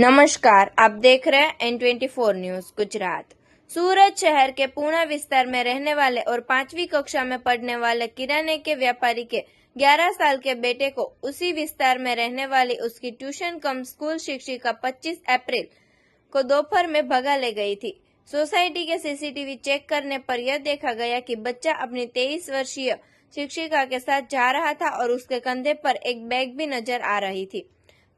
नमस्कार, आप देख रहे हैं N24 न्यूज गुजरात। सूरत शहर के पूना विस्तार में रहने वाले और 5वीं कक्षा में पढ़ने वाले किराने के व्यापारी के 11 साल के बेटे को उसी विस्तार में रहने वाली उसकी ट्यूशन कम स्कूल शिक्षिका 25 अप्रैल को दोपहर में भगा ले गई थी। सोसाइटी के सीसीटीवी चेक करने पर यह देखा गया कि बच्चा अपनी 23 वर्षीय शिक्षिका के साथ जा रहा था और उसके कंधे पर एक बैग भी नजर आ रही थी।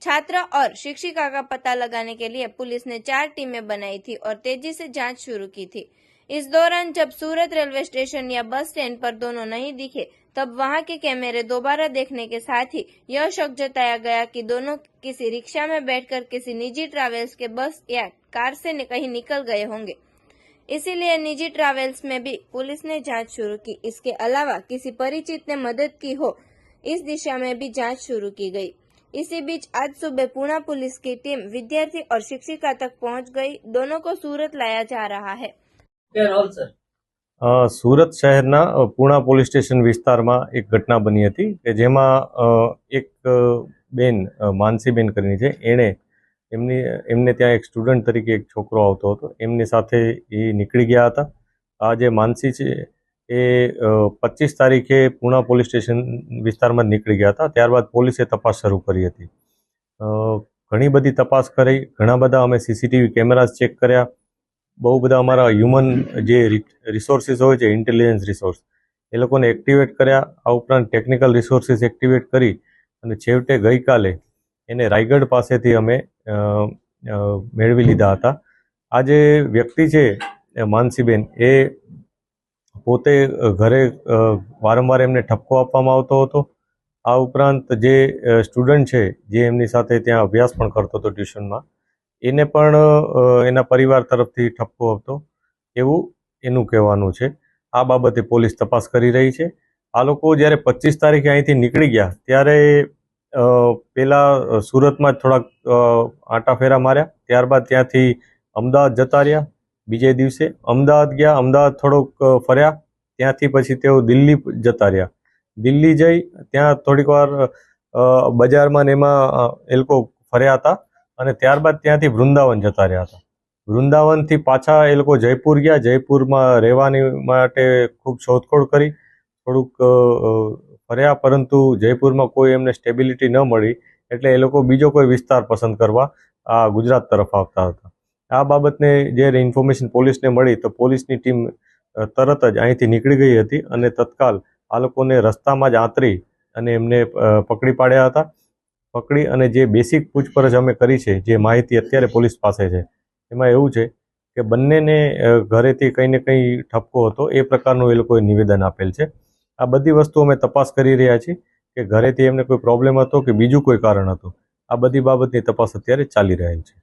छात्र और शिक्षिका का पता लगाने के लिए पुलिस ने 4 टीमें बनाई थी और तेजी से जांच शुरू की थी। इस दौरान जब सूरत रेलवे स्टेशन या बस स्टैंड पर दोनों नहीं दिखे, तब वहां के कैमरे दोबारा देखने के साथ ही यह शक जताया गया कि दोनों किसी रिक्शा में बैठकर किसी निजी ट्रैवल्स के बस या कार से कहीं निकल गए होंगे। इसीलिए निजी ट्रैवल्स में भी पुलिस ने जांच शुरू की। इसके अलावा किसी परिचित ने मदद की हो, इस दिशा में भी जांच शुरू की गई। इसी बीच आज सुबह पुणे पुलिस की टीम विद्यार्थी और शिक्षिका तक पहुंच गई। दोनों को सूरत लाया जा रहा है। સુરત શહેરના પૂણા પોલીસ સ્ટેશન વિસ્તારમાં એક ઘટના બની હતી કે જેમાં એક બેન માનસીબેન કરીને છે, એમને ત્યાં એક સ્ટુડન્ટ તરીકે એક છોકરો આવતો હતો, એમની સાથે એ નીકળી ગયા હતા। આ જે માનસી છે એ 25 તારીખે પૂણા પોલીસ સ્ટેશન વિસ્તારમાં નીકળી ગયા હતા। ત્યારબાદ પોલીસે તપાસ શરૂ કરી હતી। ઘણી બધી તપાસ કરી, ઘણા બધા અમે સીસીટીવી કેમેરાસ ચેક કર્યા, બહુ બધા અમારા હ્યુમન જે રિસોર્સિસ હોય છે, ઇન્ટેલિજન્સ રિસોર્સ, એ લોકોને એક્ટિવેટ કર્યા। આ ઉપરાંત ટેકનિકલ રિસોર્સિસ એક્ટિવેટ કરી અને છેવટે ગઈકાલે એને રાયગઢ પાસેથી અમે મેળવી લીધા હતા। આ જે વ્યક્તિ છે માનસીબેન, એ પોતે ઘરે વારંવાર એમને ઠપકો આપવામાં આવતો હતો। આ ઉપરાંત જે સ્ટુડન્ટ છે જે એમની સાથે ત્યાં અભ્યાસ પણ કરતો હતો ટ્યુશનમાં, એને પણ એના પરિવાર તરફથી ઠપકો આપતો એવું એનું કહેવાનું છે। આ બાબતે પોલીસ તપાસ કરી રહી છે। આ લોકો જ્યારે 25 તારીખે અહીંથી નીકળી ગયા ત્યારે પહેલાં સુરતમાં જ થોડાક આંટાફેરા માર્યા, ત્યારબાદ ત્યાંથી અમદાવાદ જતા રહ્યા। બીજે દિવસે અમદાવાદ ગયા, અમદાવાદ થોડોક ફર્યા, ત્યાંથી પછી તેઓ દિલ્હી જતા રહ્યા। દિલ્હી જઈ ત્યાં થોડીક વાર બજારમાં ને એમાં એ લોકો ફર્યા હતા અને ત્યારબાદ ત્યાંથી વૃંદાવન જતા રહ્યા હતા। વૃંદાવનથી પાછા એ લોકો જયપુર ગયા। જયપુરમાં રહેવાની માટે ખૂબ શોધખોળ કરી, થોડુંક ફર્યા, પરંતુ જયપુરમાં કોઈ એમને સ્ટેબિલિટી ન મળી એટલે એ લોકો બીજો કોઈ વિસ્તાર પસંદ કરવા આ ગુજરાત તરફ આવતા હતા। આ બાબતને જ્યારે ઇન્ફોર્મેશન પોલીસને મળી તો પોલીસની ટીમ તરત જ અહીંથી નીકળી ગઈ હતી અને તત્કાલ આ લોકોને રસ્તામાં જ આંતરી અને એમને પકડી પાડ્યા હતા। પકડી અને જે બેસિક પૂછપરછ અમે કરી છે, જે માહિતી અત્યારે પોલીસ પાસે છે, એમાં એવું છે કે બંનેને ઘરેથી કંઈ ને કંઈ ઠપકો હતો એ પ્રકારનું એ લોકોએ નિવેદન આપેલ છે। આ બધી વસ્તુ અમે તપાસ કરી રહ્યા છીએ કે ઘરેથી એમને કોઈ પ્રોબ્લેમ હતો કે બીજું કોઈ કારણ હતું। આ બધી બાબતની તપાસ અત્યારે ચાલી રહેલ છે।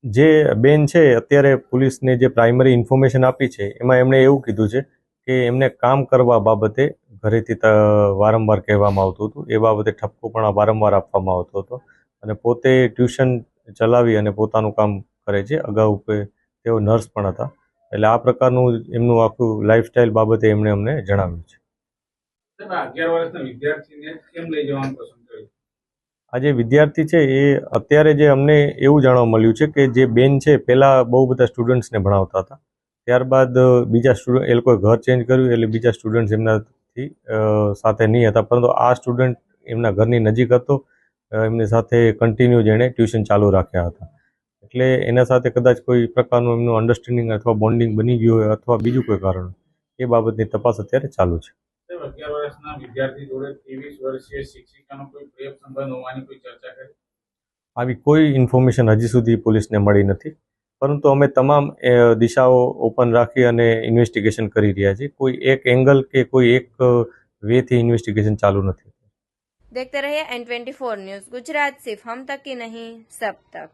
જે બેન છે અત્યારે પોલીસને જે પ્રાઇમરી ઇન્ફોર્મેશન આપી છે એમાં એમણે એવું કીધું છે કે એમને કામ કરવા બાબતે ઘરેથી વારંવાર કહેવામાં આવતું હતું, એ બાબતે ઠપકો પણ વારંવાર આપવામાં આવતો હતો અને પોતે ટ્યુશન ચલાવી અને પોતાનું કામ કરે છે। અગાઉ તેઓ નર્સ પણ હતા, એટલે આ પ્રકારનું એમનું આખું લાઈફસ્ટાઈલ બાબતે એમણે અમને જણાવ્યું છે। 11 વર્ષના વિદ્યાર્થીને કેમ લઈ જવાનું પસંદ કર્યું? આ જે વિદ્યાર્થી છે એ અત્યારે જે અમને એવું જાણવા મળ્યું છે કે જે બેન છે પહેલાં બહુ બધા સ્ટુડન્ટ્સને ભણાવતા હતા, ત્યારબાદ બીજા સ્ટુડન્ટ એ લોકોએ ઘર ચેન્જ કર્યું એટલે બીજા સ્ટુડન્ટ્સ એમનાથી સાથે નહીં હતા, પરંતુ આ સ્ટુડન્ટ એમના ઘરની નજીક હતો, એમની સાથે કન્ટિન્યુ જેણે ટ્યુશન ચાલુ રાખ્યા હતા, એટલે એના સાથે કદાચ કોઈ પ્રકારનું એમનું અન્ડરસ્ટેન્ડિંગ અથવા બોન્ડિંગ બની ગયું હોય અથવા બીજું કોઈ કારણ, એ બાબતની તપાસ અત્યારે ચાલુ છે। 11 વર્ષના વિદ્યાર્થી જોડે 23 વર્ષીય શિક્ષિકાનો કોઈ પ્રેમ સંબંધ હોવાની કોઈ ચર્ચા કરી? આવી કોઈ ઇન્ફોર્મેશન હજી સુધી પોલીસને મળી નથી, પરંતુ અમે તમામ દિશાઓ ઓપન રાખી અને ઇન્વેસ્ટિગેશન કરી રહ્યા છીએ। કોઈ એક એંગલ કે કોઈ એક વેથી ઇન્વેસ્ટિગેશન ચાલુ નથી। देखते रहिए N24 न्यूज गुजरात। सिर्फ हम तक ही नहीं, सब तक।